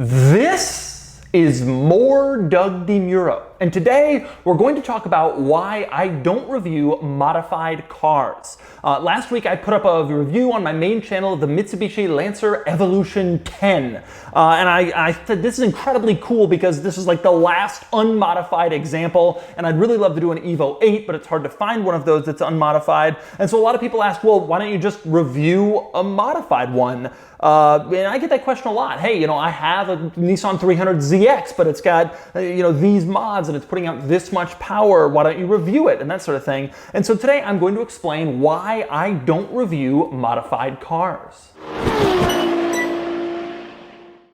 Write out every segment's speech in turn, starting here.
This is more Doug DeMuro, and today we're going to talk about why I don't review modified cars. Last week I put up a review on my main channel of the Mitsubishi Lancer Evolution 10, and I said this is incredibly cool because this is like the last unmodified example, and I'd really love to do an Evo 8, but it's hard to find one of those that's unmodified. And so a lot of people ask, well, why don't you just review a modified one? And I get that question a lot. Hey, I have a Nissan 300ZX, but it's got, these mods and it's putting out this much power. Why don't you review it? And that sort of thing. And so today I'm going to explain why I don't review modified cars.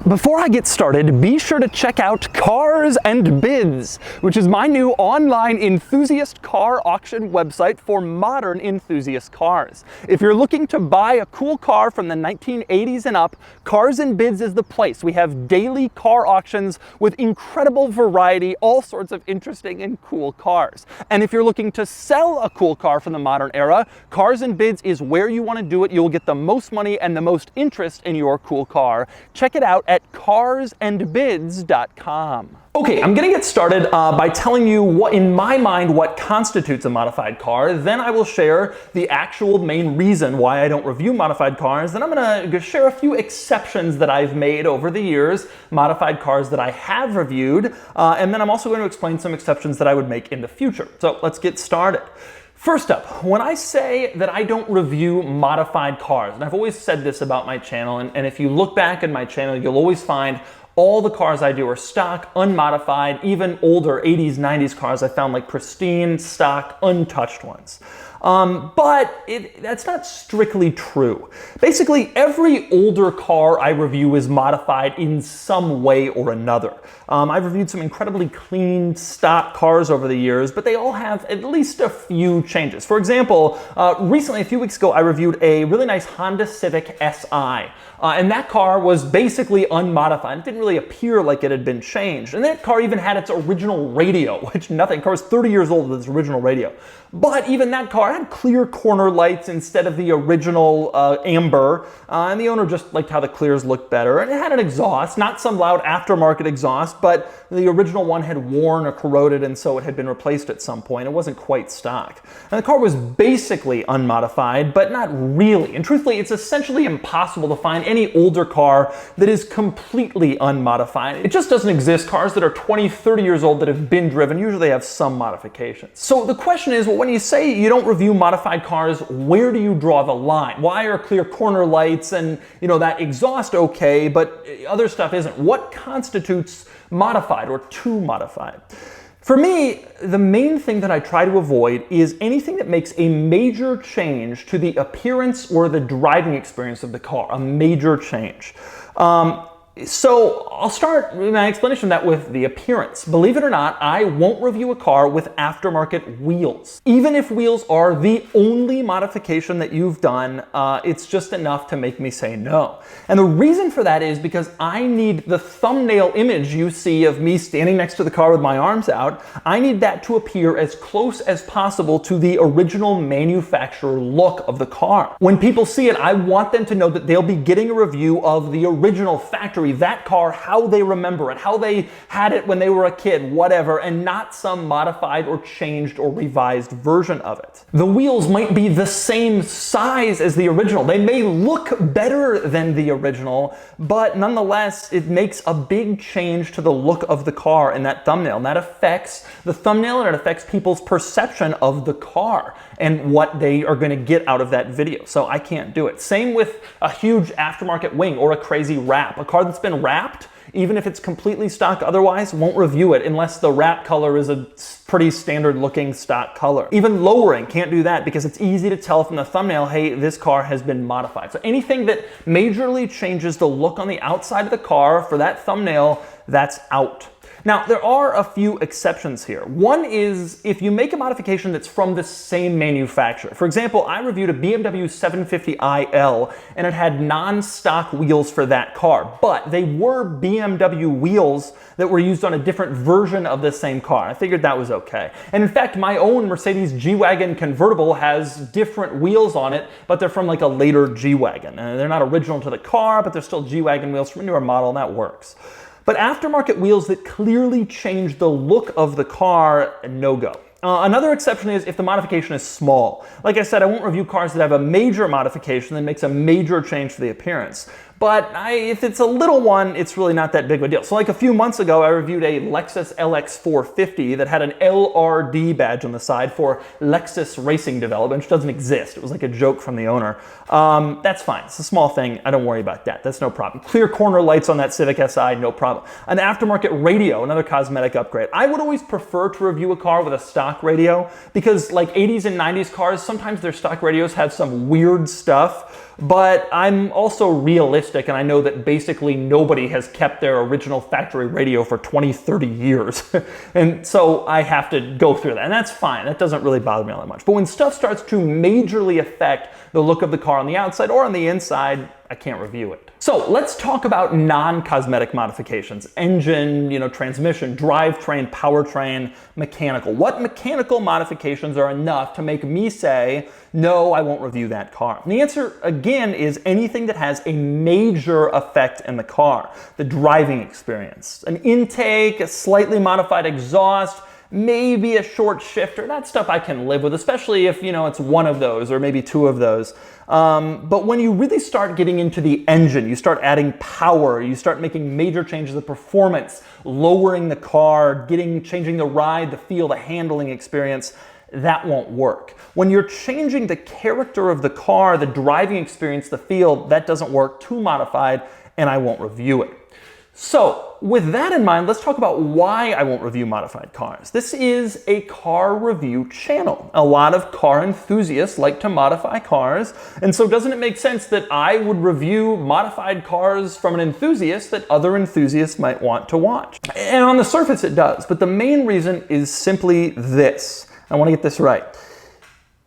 Before I get started, be sure to check out Cars and Bids, which is my new online enthusiast car auction website for modern enthusiast cars. If you're looking to buy a cool car from the 1980s and up, Cars and Bids is the place. We have daily car auctions with incredible variety, all sorts of interesting and cool cars. And if you're looking to sell a cool car from the modern era, Cars and Bids is where you want to do it. You'll get the most money and the most interest in your cool car. Check it out at carsandbids.com. Okay, I'm gonna get started by telling you what, in my mind, what constitutes a modified car. Then I will share the actual main reason why I don't review modified cars. Then I'm gonna share a few exceptions that I've made over the years, modified cars that I have reviewed, and then I'm also going to explain some exceptions that I would make in the future. So let's get started. First up, when I say that I don't review modified cars, and I've always said this about my channel, and if you look back at my channel, you'll always find all the cars I do are stock, unmodified, even older 80s, 90s cars I found like pristine, stock, untouched ones. But that's not strictly true. Basically, every older car I review is modified in some way or another. I've reviewed some incredibly clean stock cars over the years, but they all have at least a few changes. For example, recently, a few weeks ago, I reviewed a really nice Honda Civic Si. And that car was basically unmodified. It didn't really appear like it had been changed. And that car even had its original radio, which the car was 30 years old with its original radio. But even that car had clear corner lights instead of the original amber. And the owner just liked how the clears looked better. And it had an exhaust, not some loud aftermarket exhaust, but the original one had worn or corroded, and so it had been replaced at some point. It wasn't quite stock. And the car was basically unmodified, but not really. And truthfully, it's essentially impossible to find any older car that is completely unmodified. It just doesn't exist. Cars that are 20, 30 years old that have been driven usually have some modifications. So the question is, well, when you say you don't review modified cars, where do you draw the line? Why are clear corner lights and that exhaust okay, but other stuff isn't? What constitutes modified or too modified? For me, the main thing that I try to avoid is anything that makes a major change to the appearance or the driving experience of the car, a major change. So I'll start my explanation of that with the appearance. Believe it or not, I won't review a car with aftermarket wheels. Even if wheels are the only modification that you've done, it's just enough to make me say no. And the reason for that is because I need the thumbnail image you see of me standing next to the car with my arms out, I need that to appear as close as possible to the original manufacturer look of the car. When people see it, I want them to know that they'll be getting a review of the original factory, that car, how they remember it, how they had it when they were a kid, whatever, and not some modified or changed or revised version of it. The wheels might be the same size as the original. They may look better than the original, but nonetheless, it makes a big change to the look of the car in that thumbnail. And that affects the thumbnail, and it affects people's perception of the car and what they are going to get out of that video. So I can't do it. Same with a huge aftermarket wing or a crazy wrap. A car that's been wrapped, even if it's completely stock otherwise, won't review it unless the wrap color is a pretty standard looking stock color. Even lowering, can't do that because it's easy to tell from the thumbnail, hey, this car has been modified. So anything that majorly changes the look on the outside of the car for that thumbnail, that's out. Now, there are a few exceptions here. One is if you make a modification that's from the same manufacturer. For example, I reviewed a BMW 750iL and it had non-stock wheels for that car, but they were BMW wheels that were used on a different version of the same car. I figured that was okay. And in fact, my own Mercedes G-Wagon convertible has different wheels on it, but they're from like a later G-Wagon. They're not original to the car, but they're still G-Wagon wheels from a newer model, and that works. But aftermarket wheels that clearly change the look of the car, no-go. Another exception is if the modification is small. Like I said, I won't review cars that have a major modification that makes a major change to the appearance. But if it's a little one, it's really not that big of a deal. So like a few months ago, I reviewed a Lexus LX 450 that had an LRD badge on the side for Lexus Racing Development, which doesn't exist. It was like a joke from the owner. That's fine. It's a small thing. I don't worry about that. That's no problem. Clear corner lights on that Civic Si, no problem. An aftermarket radio, another cosmetic upgrade. I would always prefer to review a car with a stock radio because like 80s and 90s cars, sometimes their stock radios have some weird stuff. But I'm also realistic, and I know that basically nobody has kept their original factory radio for 20, 30 years. And so I have to go through that, and that's fine. That doesn't really bother me all that much. But when stuff starts to majorly affect the look of the car on the outside or on the inside, I can't review it. So let's talk about non-cosmetic modifications. Engine, transmission, drivetrain, powertrain, mechanical. What mechanical modifications are enough to make me say, no, I won't review that car? And the answer, again, is anything that has a major effect in the car. The driving experience, an intake, a slightly modified exhaust, maybe a short shifter. That stuff I can live with, especially if, it's one of those or maybe two of those. But when you really start getting into the engine, you start adding power, you start making major changes to performance, lowering the car, changing the ride, the feel, the handling experience, that won't work. When you're changing the character of the car, the driving experience, the feel, that doesn't work. Too modified, and I won't review it. So with that in mind, let's talk about why I won't review modified cars. This is a car review channel. A lot of car enthusiasts like to modify cars, and so doesn't it make sense that I would review modified cars from an enthusiast that other enthusiasts might want to watch? And on the surface it does, but the main reason is simply this. I want to get this right.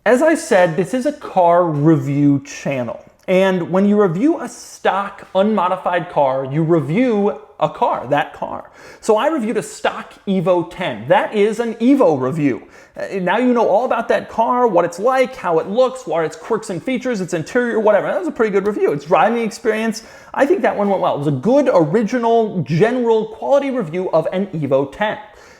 As I said, this is a car review channel. And when you review a stock, unmodified car, you review a car, that car. So I reviewed a stock Evo 10. That is an Evo review. Now you know all about that car, what it's like, how it looks, what its quirks and features, its interior, whatever. That was a pretty good review. Its driving experience, I think that one went well. It was a good, original, general quality review of an Evo 10,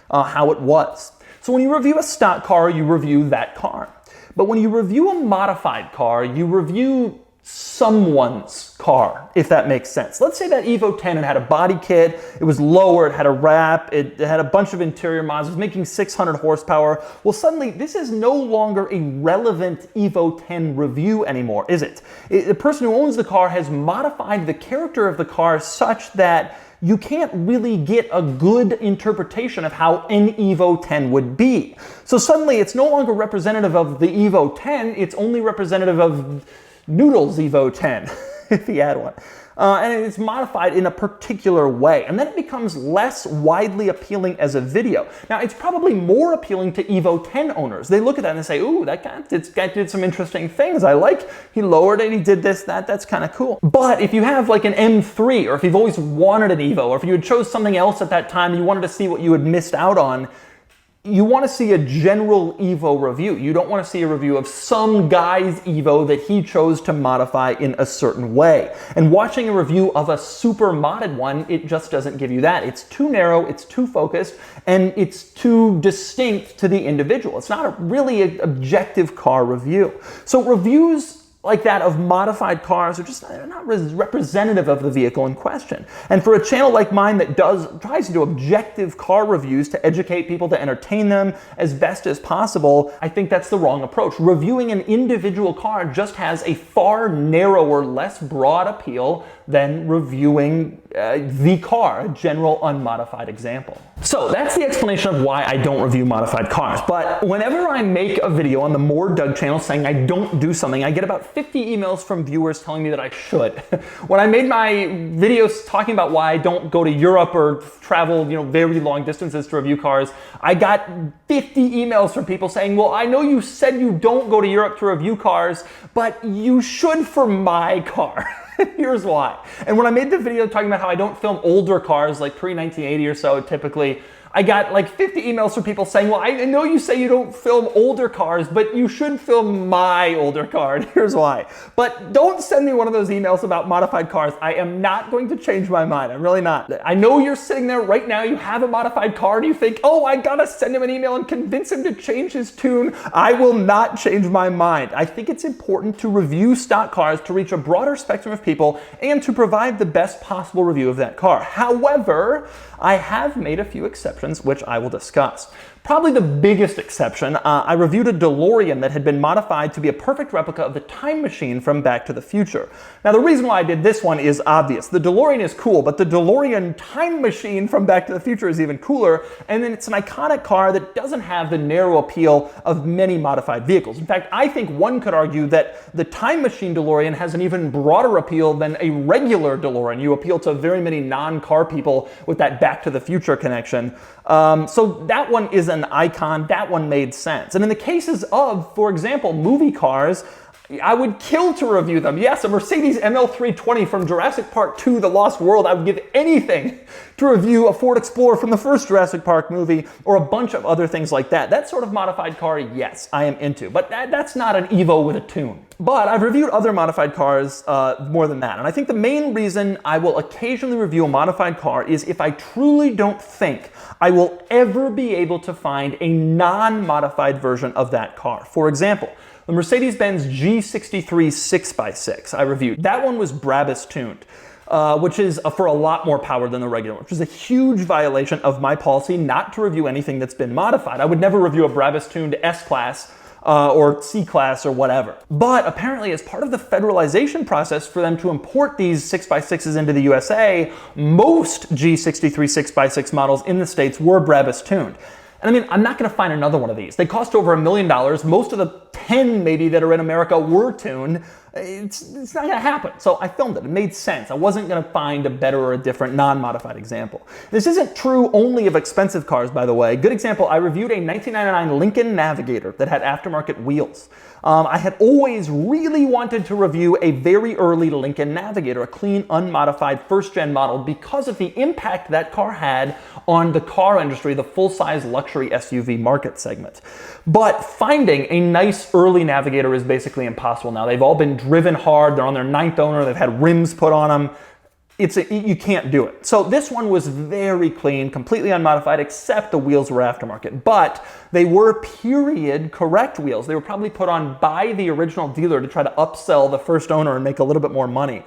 how it was. So when you review a stock car, you review that car. But when you review a modified car, you review someone's car, if that makes sense. Let's say that Evo 10, it had a body kit, it was lower, it had a wrap, it had a bunch of interior mods, it was making 600 horsepower. Well, suddenly this is no longer a relevant Evo 10 review anymore, is it? The person who owns the car has modified the character of the car such that you can't really get a good interpretation of how an Evo 10 would be. So suddenly it's no longer representative of the Evo 10, it's only representative of Noodles Evo 10, if he had one. And it's modified in a particular way. And then it becomes less widely appealing as a video. Now, it's probably more appealing to Evo 10 owners. They look at that and they say, ooh, that guy did some interesting things. I like, he lowered it, he did this, that's kind of cool. But if you have like an M3, or if you've always wanted an Evo, or if you had chose something else at that time and you wanted to see what you had missed out on, you want to see a general Evo review. You don't want to see a review of some guy's Evo that he chose to modify in a certain way. And watching a review of a super modded one, it just doesn't give you that. It's too narrow, it's too focused, and it's too distinct to the individual. It's not really an objective car review. So reviews like that of modified cars are just not representative of the vehicle in question. And for a channel like mine that tries to do objective car reviews to educate people, to entertain them as best as possible, I think that's the wrong approach. Reviewing an individual car just has a far narrower, less broad appeal than reviewing the car, a general unmodified example. So that's the explanation of why I don't review modified cars. But whenever I make a video on the More Doug channel saying I don't do something, I get about 50 emails from viewers telling me that I should. When I made my videos talking about why I don't go to Europe or travel, very long distances to review cars, I got 50 emails from people saying, well, I know you said you don't go to Europe to review cars, but you should for my car. Here's why. And when I made the video talking about how I don't film older cars, like pre-1980 or so typically, I got like 50 emails from people saying, well, I know you say you don't film older cars, but you should film my older car, and here's why. But don't send me one of those emails about modified cars. I am not going to change my mind. I'm really not. I know you're sitting there right now, you have a modified car, and you think, oh, I gotta send him an email and convince him to change his tune. I will not change my mind. I think it's important to review stock cars to reach a broader spectrum of people and to provide the best possible review of that car. However, I have made a few exceptions, which I will discuss. Probably the biggest exception, I reviewed a Delorean that had been modified to be a perfect replica of the time machine from Back to the Future. Now, the reason why I did this one is obvious. The Delorean is cool, but the Delorean time machine from Back to the Future is even cooler, and then it's an iconic car that doesn't have the narrow appeal of many modified vehicles. In fact, I think one could argue that the time machine Delorean has an even broader appeal than a regular Delorean. You appeal to very many non-car people with that Back to the Future connection. So that one is an icon. That one made sense. And in the cases of, for example, movie cars, I would kill to review them. Yes, a Mercedes ML320 from Jurassic Park 2, The Lost World. I would give anything to review a Ford Explorer from the first Jurassic Park movie, or a bunch of other things like that. That sort of modified car, yes, I am into. But that's not an Evo with a tune. But I've reviewed other modified cars more than that. And I think the main reason I will occasionally review a modified car is if I truly don't think I will ever be able to find a non-modified version of that car. For example, the Mercedes-Benz G63 6x6 I reviewed. That one was Brabus tuned, which is for a lot more power than the regular one, which is a huge violation of my policy not to review anything that's been modified. I would never review a Brabus tuned S-Class or C-Class or whatever. But apparently, as part of the federalization process for them to import these 6x6s into the USA, most G63 6x6 models in the States were Brabus tuned. And I mean, I'm not going to find another one of these. They cost over $1 million. Most of the 10 maybe that are in America were tuned. It's not going to happen. So I filmed it. It made sense. I wasn't going to find a better or a different non-modified example. This isn't true only of expensive cars, by the way. Good example, I reviewed a 1999 Lincoln Navigator that had aftermarket wheels. I had always really wanted to review a very early Lincoln Navigator, a clean, unmodified first-gen model, because of the impact that car had on the car industry, the full-size luxury SUV market segment. But finding a nice early Navigator is basically impossible now. They've all been driven hard. They're on their 9th owner. They've had rims put on them. You can't do it. So this one was very clean, completely unmodified, except the wheels were aftermarket. But they were period correct wheels. They were probably put on by the original dealer to try to upsell the first owner and make a little bit more money.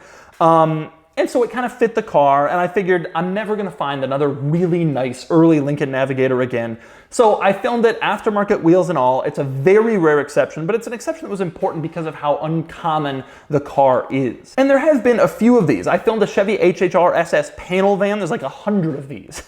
And so it kind of fit the car, and I figured I'm never going to find another really nice early Lincoln Navigator again. So I filmed it aftermarket wheels and all. It's a very rare exception, but it's an exception that was important because of how uncommon the car is. And there have been a few of these. I filmed a Chevy HHR SS panel van. There's like 100 of these.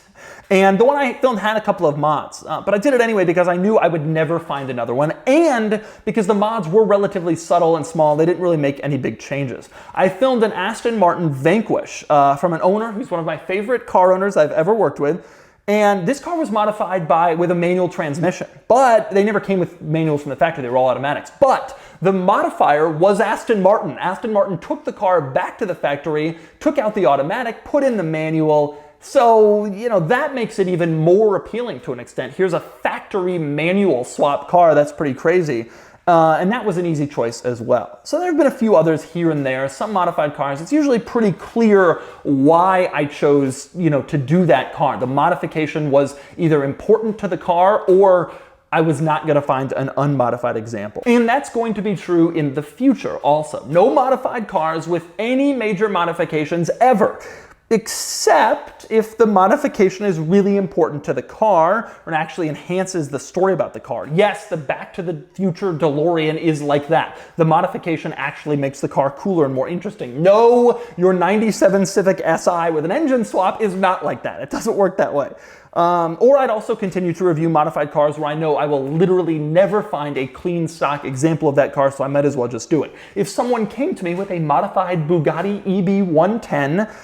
And the one I filmed had a couple of mods, but I did it anyway because I knew I would never find another one, and because the mods were relatively subtle and small. They didn't really make any big changes. I filmed an Aston Martin Vanquish from an owner who's one of my favorite car owners I've ever worked with. And this car was modified with a manual transmission, but they never came with manuals from the factory. They were all automatics. But the modifier was Aston Martin. Aston Martin took the car back to the factory, took out the automatic, put in the manual. So, that makes it even more appealing to an extent. Here's a factory manual swap car. That's pretty crazy. And that was an easy choice as well. So there have been a few others here and there, some modified cars. It's usually pretty clear why I chose, to do that car. The modification was either important to the car, or I was not going to find an unmodified example. And that's going to be true in the future also. No modified cars with any major modifications ever. except if the modification is really important to the car or it actually enhances the story about the car. Yes, the Back to the Future DeLorean is like that. The modification actually makes the car cooler and more interesting. No, your 97 Civic Si with an engine swap is not like that. It doesn't work that way. Or I'd also continue to review modified cars where I know I will literally never find a clean stock example of that car, so I might as well just do it. If someone came to me with a modified Bugatti EB110,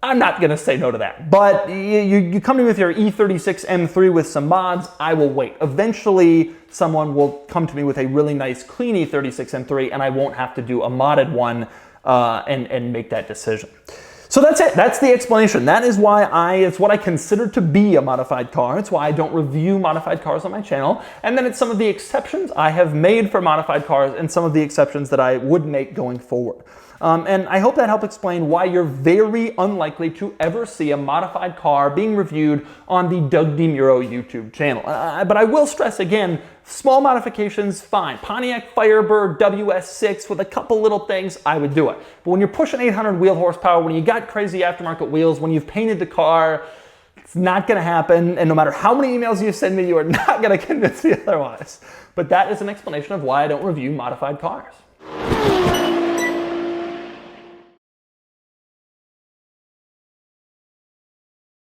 I'm not going to say no to that. But you come to me with your E36 M3 with some mods, I will wait. Eventually, someone will come to me with a really nice clean E36 M3, and I won't have to do a modded one and make that decision. So that's it. That's the explanation. That is why it's what I consider to be a modified car. It's why I don't review modified cars on my channel. And then it's some of the exceptions I have made for modified cars and some of the exceptions that I would make going forward. And I hope that helped explain why you're very unlikely to ever see a modified car being reviewed on the Doug DeMuro YouTube channel. But I will stress again, small modifications, fine. Pontiac Firebird WS6 with a couple little things, I would do it. But when you're pushing 800 wheel horsepower, when you got crazy aftermarket wheels, when you've painted the car, it's not going to happen. And no matter how many emails you send me, you are not going to convince me otherwise. But that is an explanation of why I don't review modified cars.